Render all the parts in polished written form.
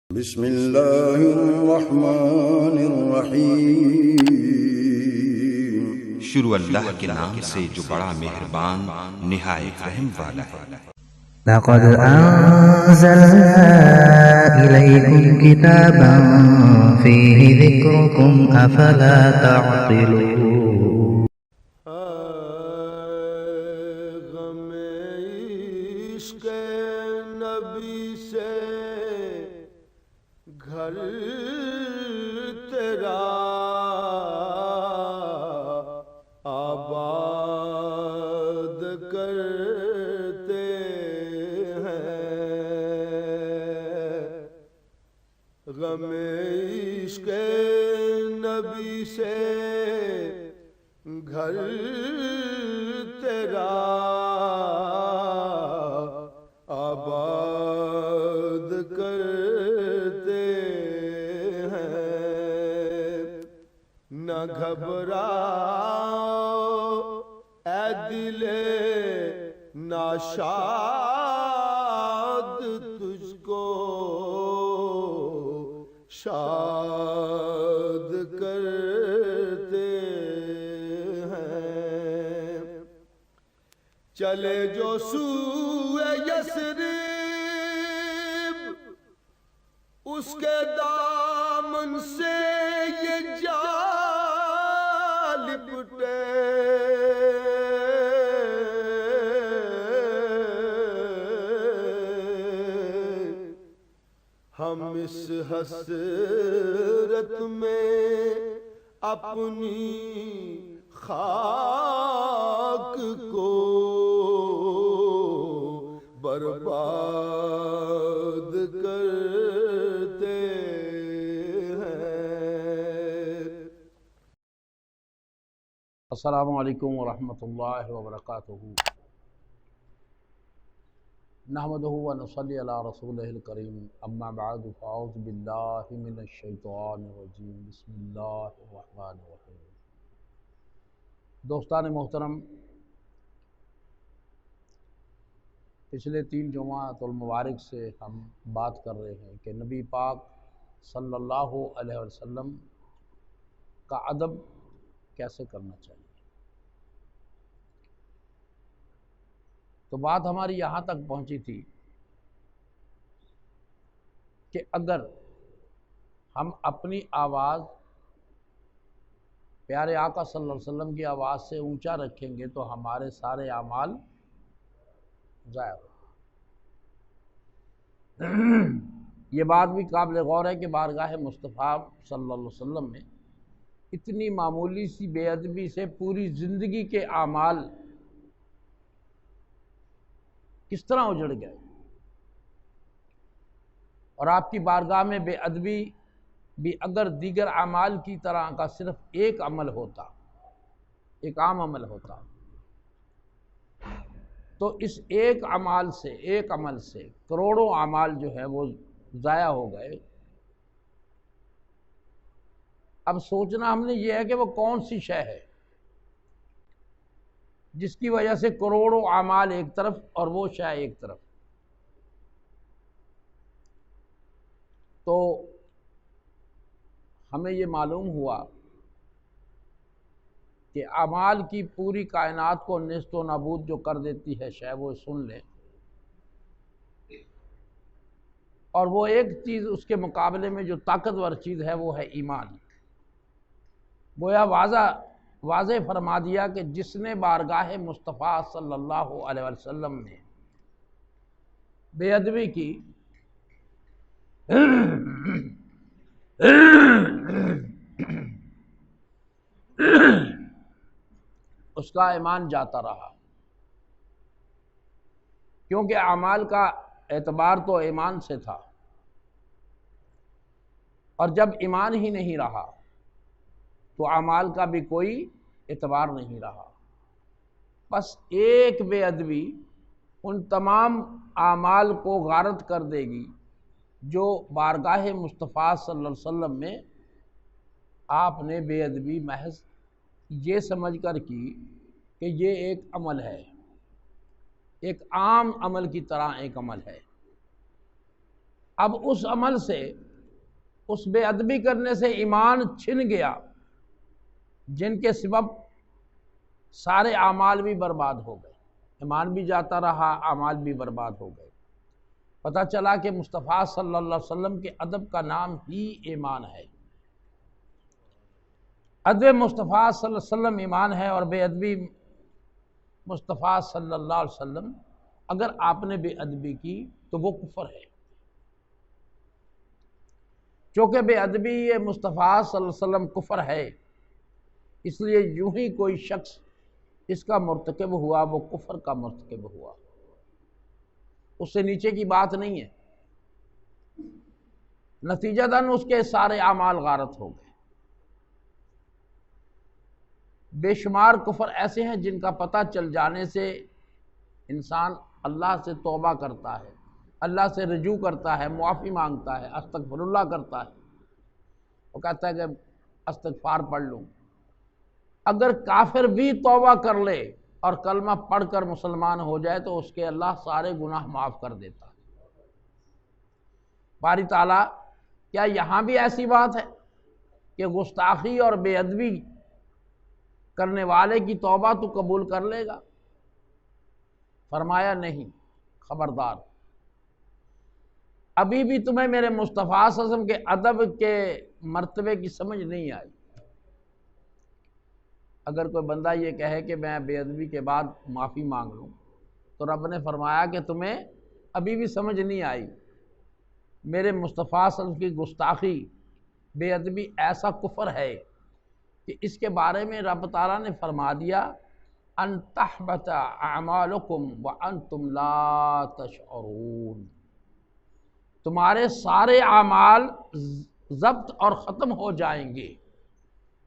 بسم اللہ الرحمن الرحیم۔ شروع اللہ کے نام سے جو بڑا مہربان نہایت رحم والا ہے۔ لقد أنزلنا إليكم كتابا فيه ذكركم أفلا تعقلون۔ غم عشق نبی سے گھر تیرا آباد کرتے ہیں، غم عشق نبی سے گھر تیرا آباد کرتے ہیں۔ نہ گھبراؤ اے دل ناشاد، تجھ کو شاد کرتے ہیں۔ چلے جو سوئے یثرب، اس کے دامن سے یہ جا لپٹے، ہم اس حسرت میں اپنی خاک کو برباد کرتے ہیں۔ السلام علیکم ورحمۃ اللہ وبرکاتہ۔ نحمدہ ونصلی علی رسولہ الکریم، اما بعد فاعوذ باللہ من الشیطان الرجیم، بسم اللہ الرحمن الرحیم۔ دوستان محترم، پچھلے 3 جمعات المبارک سے ہم بات کر رہے ہیں کہ نبی پاک صلی اللہ علیہ وسلم کا ادب کیسے کرنا چاہیے۔ تو بات ہماری یہاں تک پہنچی تھی کہ اگر ہم اپنی آواز پیارے آقا صلی اللہ علیہ وسلم کی آواز سے اونچا رکھیں گے تو ہمارے سارے اعمال ضائع ہو۔ یہ بات بھی قابل غور ہے کہ بارگاہ مصطفیٰ صلی اللہ علیہ وسلم میں اتنی معمولی سی بے ادبی سے پوری زندگی کے اعمال کس طرح اجڑ گئے، اور آپ کی بارگاہ میں بے ادبی بھی اگر دیگر اعمال کی طرح کا صرف ایک عمل ہوتا، ایک عام عمل ہوتا، تو اس ایک عمل سے کروڑوں اعمال جو ہے وہ ضائع ہو گئے۔ اب سوچنا ہم نے یہ ہے کہ وہ کون سی شے ہے جس کی وجہ سے کروڑوں اعمال ایک طرف اور وہ شے ایک طرف۔ تو ہمیں یہ معلوم ہوا کہ اعمال کی پوری کائنات کو نیست و نابود جو کر دیتی ہے شے، وہ سن لیں، اور وہ ایک چیز اس کے مقابلے میں جو طاقتور چیز ہے وہ ہے ایمان۔ گویا واضح فرما دیا کہ جس نے بارگاہ مصطفیٰ صلی اللہ علیہ وسلم میں بے ادبی کی، اس کا ایمان جاتا رہا، کیونکہ اعمال کا اعتبار تو ایمان سے تھا، اور جب ایمان ہی نہیں رہا تو اعمال کا بھی کوئی اعتبار نہیں رہا۔ بس ایک بے ادبی ان تمام اعمال کو غارت کر دے گی جو بارگاہ مصطفیٰ صلی اللہ علیہ وسلم میں آپ نے بے ادبی محض یہ سمجھ کر کی کہ یہ ایک عمل ہے، ایک عام عمل کی طرح ایک عمل ہے۔ اب اس عمل سے، اس بے ادبی کرنے سے ایمان چھن گیا، جن کے سبب سارے اعمال بھی برباد ہو گئے، ایمان بھی جاتا رہا، اعمال بھی برباد ہو گئے۔ پتہ چلا کہ مصطفیٰ صلی اللہ علیہ وسلم کے ادب کا نام ہی ایمان ہے، ادب مصطفیٰ صلی اللہ علیہ وسلم ایمان ہے، اور بے ادبی مصطفیٰ صلی اللہ علیہ وسلم اگر آپ نے بے ادبی کی تو وہ کفر ہے۔ چونکہ بے ادبی یہ مصطفیٰ صلی اللہ علیہ وسلم کفر ہے، اس لیے یوں ہی کوئی شخص اس کا مرتکب ہوا وہ کفر کا مرتکب ہوا، اس سے نیچے کی بات نہیں ہے۔ نتیجتاً اس کے سارے اعمال غارت ہو گئے۔ بے شمار کفر ایسے ہیں جن کا پتہ چل جانے سے انسان اللہ سے توبہ کرتا ہے، اللہ سے رجوع کرتا ہے، معافی مانگتا ہے، استغفر اللہ کرتا ہے، وہ کہتا ہے کہ استغفار پڑھ لوں۔ اگر کافر بھی توبہ کر لے اور کلمہ پڑھ کر مسلمان ہو جائے تو اس کے اللہ سارے گناہ معاف کر دیتا ہے۔ باری تعالیٰ کیا یہاں بھی ایسی بات ہے کہ گستاخی اور بے ادبی کرنے والے کی توبہ تو قبول کر لے گا؟ فرمایا نہیں، خبردار، ابھی بھی تمہیں میرے مصطفیٰ صلی اللہ علیہ وسلم کے ادب کے مرتبے کی سمجھ نہیں آئی۔ اگر کوئی بندہ یہ کہے کہ میں بے ادبی کے بعد معافی مانگ لوں تو رب نے فرمایا کہ تمہیں ابھی بھی سمجھ نہیں آئی، میرے مصطفیٰ صلی اللہ علیہ وسلم کی گستاخی، بے ادبی ایسا کفر ہے کہ اس کے بارے میں رب تعالیٰ نے فرما دیا ان تحبط اعمالکم وانتم لا تشعرون، تمہارے سارے اعمال ضبط اور ختم ہو جائیں گے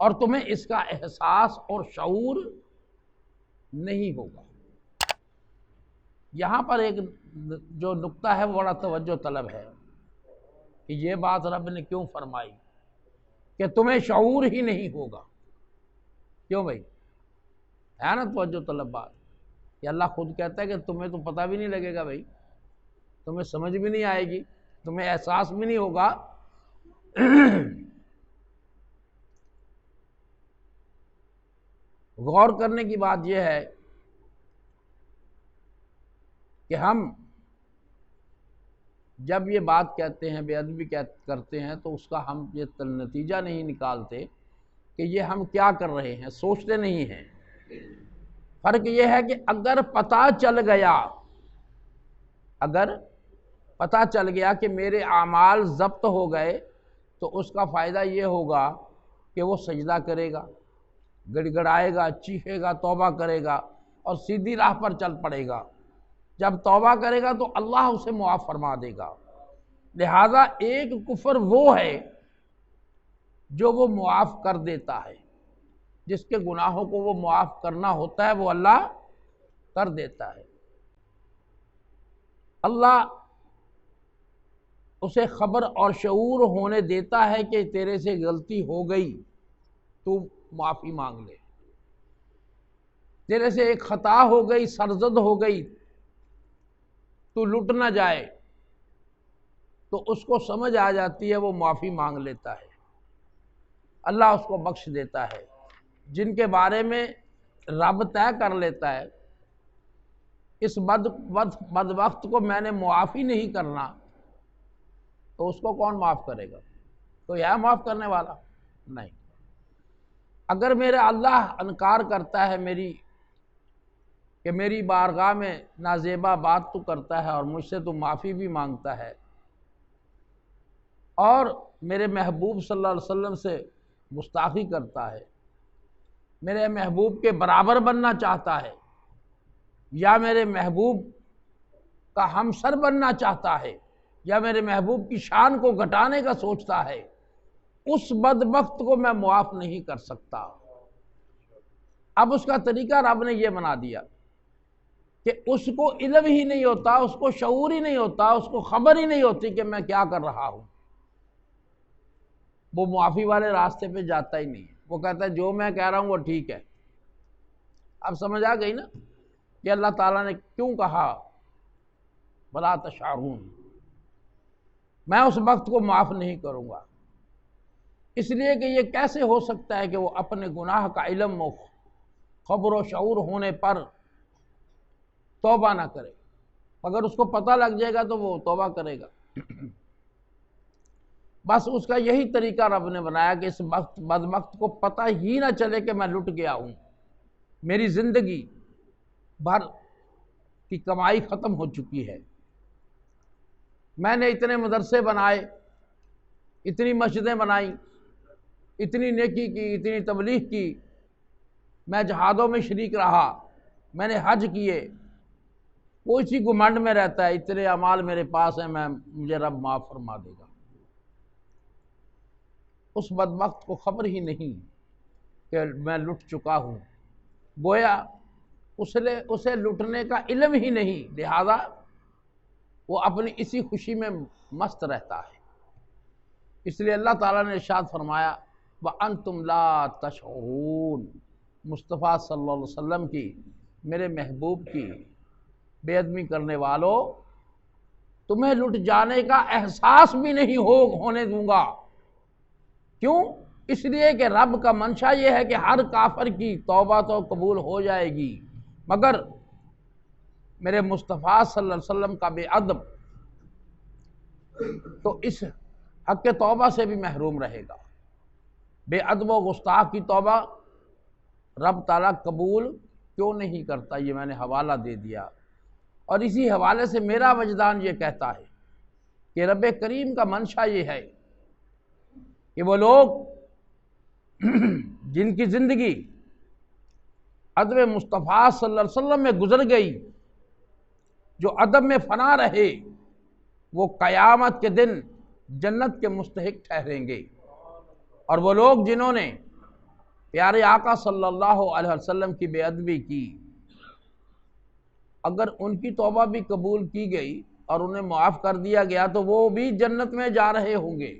اور تمہیں اس کا احساس اور شعور نہیں ہوگا۔ یہاں پر ایک جو نقطہ ہے وہ بڑا توجہ طلب ہے کہ یہ بات رب نے کیوں فرمائی کہ تمہیں شعور ہی نہیں ہوگا؟ کیوں بھائی؟ ہے نا توجہ طلب بات کہ اللہ خود کہتا ہے کہ تمہیں تو پتہ بھی نہیں لگے گا بھائی، تمہیں سمجھ بھی نہیں آئے گی، تمہیں احساس بھی نہیں ہوگا۔ غور کرنے کی بات یہ ہے کہ ہم جب یہ بات کہتے ہیں، بے ادبی کرتے ہیں، تو اس کا ہم یہ نتیجہ نہیں نکالتے کہ یہ ہم کیا کر رہے ہیں، سوچتے نہیں ہیں۔ فرق یہ ہے کہ اگر پتہ چل گیا کہ میرے اعمال ضبط ہو گئے تو اس کا فائدہ یہ ہوگا کہ وہ سجدہ کرے گا، گڑ گڑائے گا، چیخے گا، توبہ کرے گا اور سیدھی راہ پر چل پڑے گا۔ جب توبہ کرے گا تو اللہ اسے معاف فرما دے گا۔ لہذا ایک کفر وہ ہے جو وہ معاف کر دیتا ہے، جس کے گناہوں کو وہ معاف کرنا ہوتا ہے وہ اللہ کر دیتا ہے۔ اللہ اسے خبر اور شعور ہونے دیتا ہے کہ تیرے سے غلطی ہو گئی، تو معافی مانگ لے۔ تیرے سے ایک خطا ہو گئی، سرزد ہو گئی، تو لٹ نہ جائے، تو اس کو سمجھ آ جاتی ہے، وہ معافی مانگ لیتا ہے، اللہ اس کو بخش دیتا ہے۔ جن کے بارے میں رب طے کر لیتا ہے اس بدبخت کو میں نے معافی نہیں کرنا، تو اس کو کون معاف کرے گا؟ کوئی ہے معاف کرنے والا؟ نہیں۔ اگر میرا اللہ انکار کرتا ہے میری بارگاہ میں نازیبا بات تو کرتا ہے اور مجھ سے تو معافی بھی مانگتا ہے اور میرے محبوب صلی اللہ علیہ وسلم سے گستاخی کرتا ہے، میرے محبوب کے برابر بننا چاہتا ہے یا میرے محبوب کا ہمسر بننا چاہتا ہے یا میرے محبوب کی شان کو گھٹانے کا سوچتا ہے، اس بدبخت کو میں معاف نہیں کر سکتا۔ اب اس کا طریقہ رب نے یہ بنا دیا کہ اس کو علم ہی نہیں ہوتا، اس کو شعور ہی نہیں ہوتا، اس کو خبر ہی نہیں ہوتی کہ میں کیا کر رہا ہوں، وہ معافی والے راستے پہ جاتا ہی نہیں ہے، وہ کہتا ہے جو میں کہہ رہا ہوں وہ ٹھیک ہے۔ اب سمجھ آ گئی نا کہ اللہ تعالیٰ نے کیوں کہا بلا تشعرون، میں اس وقت کو معاف نہیں کروں گا، اس لیے کہ یہ کیسے ہو سکتا ہے کہ وہ اپنے گناہ کا علم و خبر و شعور ہونے پر توبہ نہ کرے، اگر اس کو پتہ لگ جائے گا تو وہ توبہ کرے گا۔ بس اس کا یہی طریقہ رب نے بنایا کہ اس وقت بدبخت کو پتہ ہی نہ چلے کہ میں لٹ گیا ہوں، میری زندگی بھر کی کمائی ختم ہو چکی ہے، میں نے اتنے مدرسے بنائے، اتنی مسجدیں بنائیں، اتنی نیکی کی، اتنی تبلیغ کی، میں جہادوں میں شریک رہا، میں نے حج کیے، وہ اسی گھمنڈ میں رہتا ہے اتنے اعمال میرے پاس ہیں، مجھے رب معاف فرما دے گا۔ اس بدبخت کو خبر ہی نہیں کہ میں لٹ چکا ہوں، گویا اسے لٹنے کا علم ہی نہیں، لہذا وہ اپنی اسی خوشی میں مست رہتا ہے۔ اس لیے اللہ تعالیٰ نے ارشاد فرمایا وَأَنْتُمْ لَا تَشْعُرُونَ، مصطفیٰ صلی اللہ علیہ وسلم کی، میرے محبوب کی بے ادبی کرنے والوں، تمہیں لٹ جانے کا احساس بھی نہیں ہونے دوں گا۔ کیوں؟ اس لیے کہ رب کا منشا یہ ہے کہ ہر کافر کی توبہ تو قبول ہو جائے گی، مگر میرے مصطفیٰ صلی اللہ علیہ وسلم کا بے ادب تو اس حق کے توبہ سے بھی محروم رہے گا۔ بے ادب و گستاخ کی توبہ رب تعالیٰ قبول کیوں نہیں کرتا، یہ میں نے حوالہ دے دیا، اور اسی حوالے سے میرا وجدان یہ کہتا ہے کہ رب کریم کا منشا یہ ہے کہ وہ لوگ جن کی زندگی ادب مصطفیٰ صلی اللہ علیہ وسلم میں گزر گئی، جو ادب میں فنا رہے، وہ قیامت کے دن جنت کے مستحق ٹھہریں گے، اور وہ لوگ جنہوں نے پیارے آقا صلی اللہ علیہ وسلم کی بے ادبی کی، اگر ان کی توبہ بھی قبول کی گئی اور انہیں معاف کر دیا گیا تو وہ بھی جنت میں جا رہے ہوں گے۔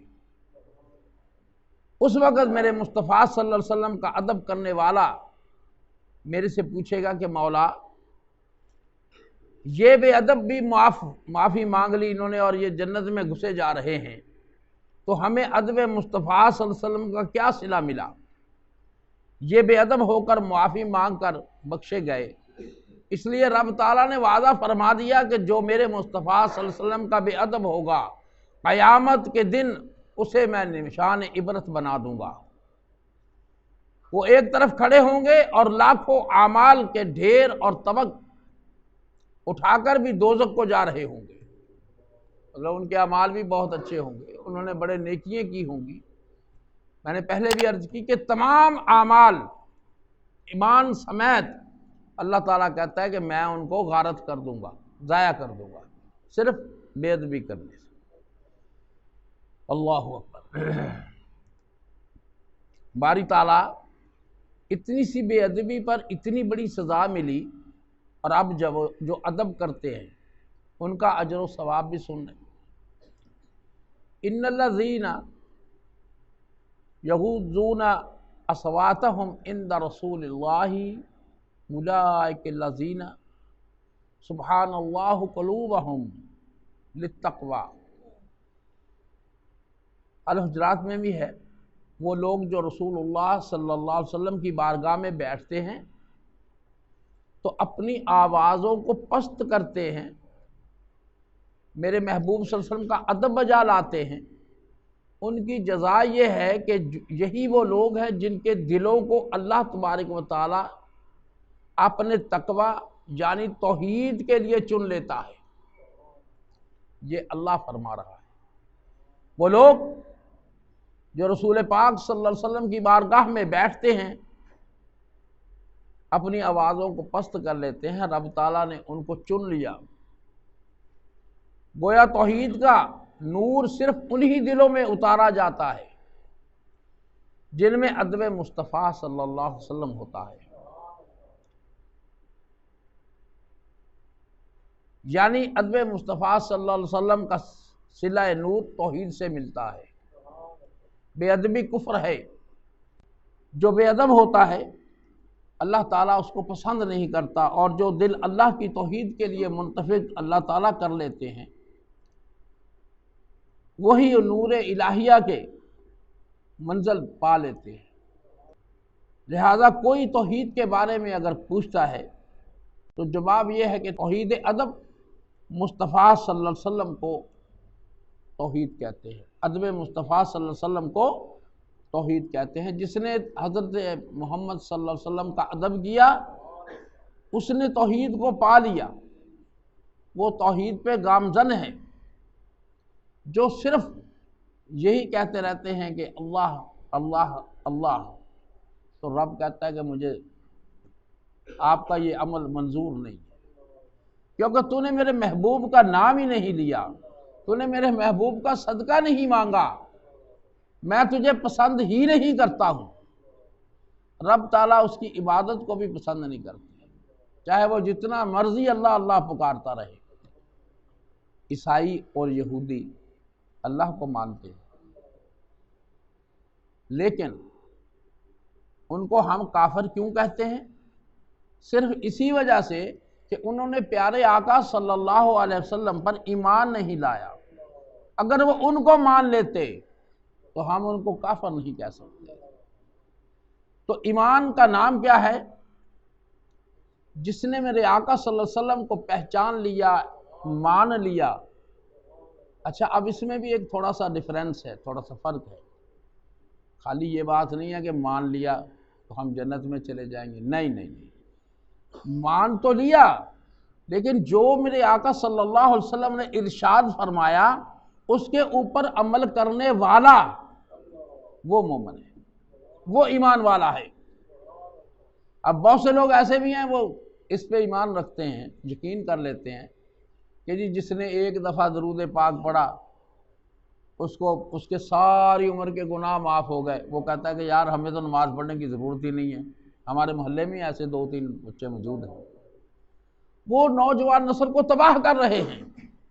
اس وقت میرے مصطفیٰ صلی اللہ علیہ وسلم کا ادب کرنے والا میرے سے پوچھے گا کہ مولا یہ بے ادب بھی معافی مانگ لی انہوں نے اور یہ جنت میں گھسے جا رہے ہیں، تو ہمیں ادب مصطفیٰ صلی اللہ علیہ وسلم کا کیا صلہ ملا؟ یہ بے ادب ہو کر معافی مانگ کر بخشے گئے، اس لیے رب تعالیٰ نے وعدہ فرما دیا کہ جو میرے مصطفیٰ صلی اللہ علیہ وسلم کا بے ادب ہوگا، قیامت کے دن اسے میں نشان عبرت بنا دوں گا۔ وہ ایک طرف کھڑے ہوں گے اور لاکھوں اعمال کے ڈھیر اور طبق اٹھا کر بھی دوزخ کو جا رہے ہوں گے، مطلب ان کے اعمال بھی بہت اچھے ہوں گے، انہوں نے بڑے نیکیاں کی ہوں گی۔ میں نے پہلے بھی عرض کی کہ تمام اعمال ایمان سمیت اللہ تعالیٰ کہتا ہے کہ میں ان کو غارت کر دوں گا، ضائع کر دوں گا، صرف بے ادبی کرنے سے۔ اللہ اکبر۔ باری تعالیٰ اتنی سی بے ادبی پر اتنی بڑی سزا ملی، اور اب جب جو ادب کرتے ہیں ان کا اجر و ثواب بھی سن رہے۔ ان الذین یغضون اصواتهم عند رسول اللہ اولئک الذین سبحان اللہ قلوبهم للتقوی۔ الحجرات میں بھی ہے، وہ لوگ جو رسول اللہ صلی اللہ علیہ وسلم کی بارگاہ میں بیٹھتے ہیں تو اپنی آوازوں کو پست کرتے ہیں، میرے محبوب صلی اللہ علیہ وسلم کا ادب بجا لاتے ہیں، ان کی جزا یہ ہے کہ یہی وہ لوگ ہیں جن کے دلوں کو اللہ تبارک و تعالی اپنے تقوی یعنی توحید کے لیے چن لیتا ہے۔ یہ اللہ فرما رہا ہے، وہ لوگ جو رسول پاک صلی اللہ علیہ وسلم کی بارگاہ میں بیٹھتے ہیں، اپنی آوازوں کو پست کر لیتے ہیں، رب تعالیٰ نے ان کو چن لیا۔ گویا توحید کا نور صرف انہی دلوں میں اتارا جاتا ہے جن میں ادب مصطفیٰ صلی اللہ علیہ وسلم ہوتا ہے، یعنی ادب مصطفیٰ صلی اللہ علیہ وسلم کا صلہ نور توحید سے ملتا ہے۔ بے ادبی کفر ہے، جو بے ادب ہوتا ہے اللہ تعالیٰ اس کو پسند نہیں کرتا، اور جو دل اللہ کی توحید کے لیے منتفق اللہ تعالیٰ کر لیتے ہیں وہی نور الہیہ کے منزل پا لیتے ہیں۔ لہذا کوئی توحید کے بارے میں اگر پوچھتا ہے تو جواب یہ ہے کہ توحید ادب مصطفیٰ صلی اللہ علیہ وسلم کو توحید کہتے ہیں، ادب مصطفیٰ صلی اللہ علیہ وسلم کو توحید کہتے ہیں۔ جس نے حضرت محمد صلی اللہ علیہ وسلم کا ادب کیا اس نے توحید کو پا لیا، وہ توحید پہ گامزن ہے۔ جو صرف یہی کہتے رہتے ہیں کہ اللہ اللہ اللہ، تو رب کہتا ہے کہ مجھے آپ کا یہ عمل منظور نہیں، کیونکہ تو نے میرے محبوب کا نام ہی نہیں لیا، تو نے میرے محبوب کا صدقہ نہیں مانگا، میں تجھے پسند ہی نہیں کرتا ہوں۔ رب تعالیٰ اس کی عبادت کو بھی پسند نہیں کرتے، چاہے وہ جتنا مرضی اللہ اللہ پکارتا رہے۔ عیسائی اور یہودی اللہ کو مانتے ہیں، لیکن ان کو ہم کافر کیوں کہتے ہیں؟ صرف اسی وجہ سے کہ انہوں نے پیارے آقا صلی اللہ علیہ وسلم پر ایمان نہیں لایا۔ اگر وہ ان کو مان لیتے تو ہم ان کو کافر نہیں کہہ سکتے۔ تو ایمان کا نام کیا ہے؟ جس نے میرے آقا صلی اللہ علیہ وسلم کو پہچان لیا، مان لیا۔ اچھا، اب اس میں بھی ایک تھوڑا سا ڈیفرنس ہے، تھوڑا سا فرق ہے۔ خالی یہ بات نہیں ہے کہ مان لیا تو ہم جنت میں چلے جائیں گے، نہیں، مان تو لیا، لیکن جو میرے آقا صلی اللہ علیہ وسلم نے ارشاد فرمایا اس کے اوپر عمل کرنے والا وہ مومن ہے، وہ ایمان والا ہے۔ اب بہت سے لوگ ایسے بھی ہیں، وہ اس پہ ایمان رکھتے ہیں، یقین کر لیتے ہیں کہ جی جس نے ایک دفعہ درود پاک پڑھا اس کو اس کے ساری عمر کے گناہ معاف ہو گئے۔ وہ کہتا ہے کہ یار ہمیں تو نماز پڑھنے کی ضرورت ہی نہیں ہے، ہمارے محلے میں ایسے 2-3 بچے موجود ہیں، وہ نوجوان نسل کو تباہ کر رہے ہیں۔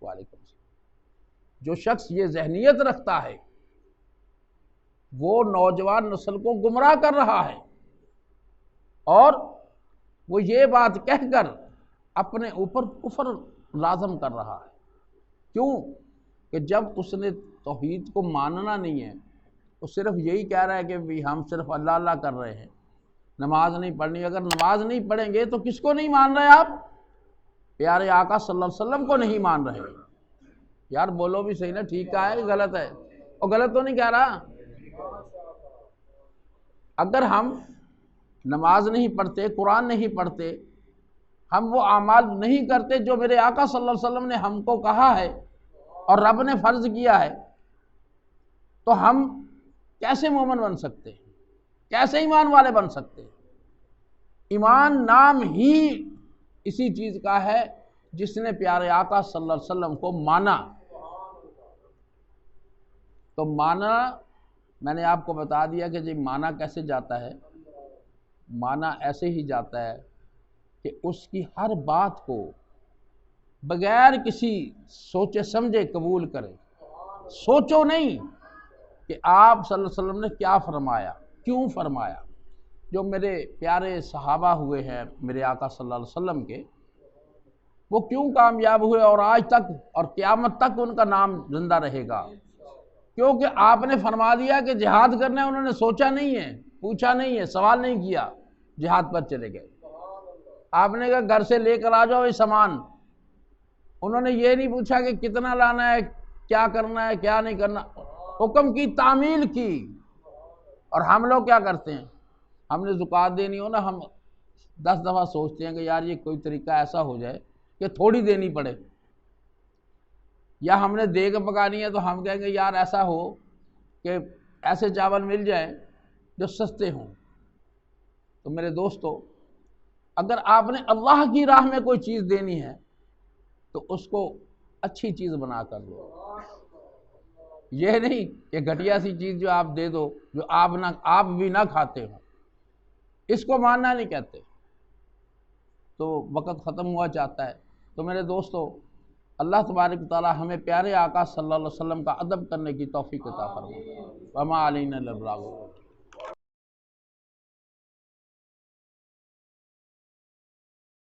وعلیکم السلام۔ جو شخص یہ ذہنیت رکھتا ہے وہ نوجوان نسل کو گمراہ کر رہا ہے، اور وہ یہ بات کہہ کر اپنے اوپر کفر لازم کر رہا ہے۔ کیوں؟ کہ جب اس نے توحید کو ماننا نہیں ہے، وہ صرف یہی کہہ رہا ہے کہ بھی ہم صرف اللہ اللہ کر رہے ہیں، نماز نہیں پڑھنی۔ اگر نماز نہیں پڑھیں گے تو کس کو نہیں مان رہے آپ؟ پیارے آقا صلی اللہ علیہ وسلم کو نہیں مان رہے۔ یار بولو بھی صحیح نا، ٹھیک کہا ہے کہ غلط ہے؟ اور غلط تو نہیں کہہ رہا۔ اگر ہم نماز نہیں پڑھتے، قرآن نہیں پڑھتے، ہم وہ اعمال نہیں کرتے جو میرے آقا صلی اللہ علیہ وسلم نے ہم کو کہا ہے اور رب نے فرض کیا ہے، تو ہم کیسے مومن بن سکتے ہیں؟ کیسے ایمان والے بن سکتے ہیں؟ ایمان نام ہی اسی چیز کا ہے جس نے پیارے آقا صلی اللہ علیہ وسلم کو مانا۔ تو مانا میں نے آپ کو بتا دیا کہ جی مانا کیسے جاتا ہے۔ مانا ایسے ہی جاتا ہے کہ اس کی ہر بات کو بغیر کسی سوچے سمجھے قبول کرے۔ سوچو نہیں کہ آپ صلی اللہ علیہ وسلم نے کیا فرمایا، کیوں فرمایا۔ جو میرے پیارے صحابہ ہوئے ہیں میرے آقا صلی اللہ علیہ وسلم کے، وہ کیوں کامیاب ہوئے اور آج تک اور قیامت تک ان کا نام زندہ رہے گا؟ کیونکہ آپ نے فرما دیا کہ جہاد کرنا ہے، انہوں نے سوچا نہیں ہے، پوچھا نہیں ہے، سوال نہیں کیا، جہاد پر چلے گئے۔ آپ نے کہا گھر سے لے کر آ جاؤ یہ سامان، انہوں نے یہ نہیں پوچھا کہ کتنا لانا ہے، کیا کرنا ہے، کیا نہیں کرنا، حکم کی تعمیل کی۔ اور ہم لوگ کیا کرتے ہیں؟ ہم نے زکوٰۃ دینی ہو نا، ہم 10 دفعہ سوچتے ہیں کہ یار یہ کوئی طریقہ ایسا ہو جائے کہ تھوڑی دینی پڑے، یا ہم نے دیگ پکانی ہے تو ہم کہیں گے یار ایسا ہو کہ ایسے چاول مل جائیں جو سستے ہوں۔ تو میرے دوستو، اگر آپ نے اللہ کی راہ میں کوئی چیز دینی ہے تو اس کو اچھی چیز بنا کر دو، یہ نہیں کہ گھٹیا سی چیز جو آپ دے دو جو آپ بھی نہ کھاتے ہو، اس کو ماننا نہیں کہتے۔ تو وقت ختم ہوا چاہتا ہے۔ تو میرے دوستو، اللہ تبارک تعالی ہمیں پیارے آقا صلی اللہ علیہ وسلم کا ادب کرنے کی توفیق عطا فرمائے۔ وما علینا الا البلاغ۔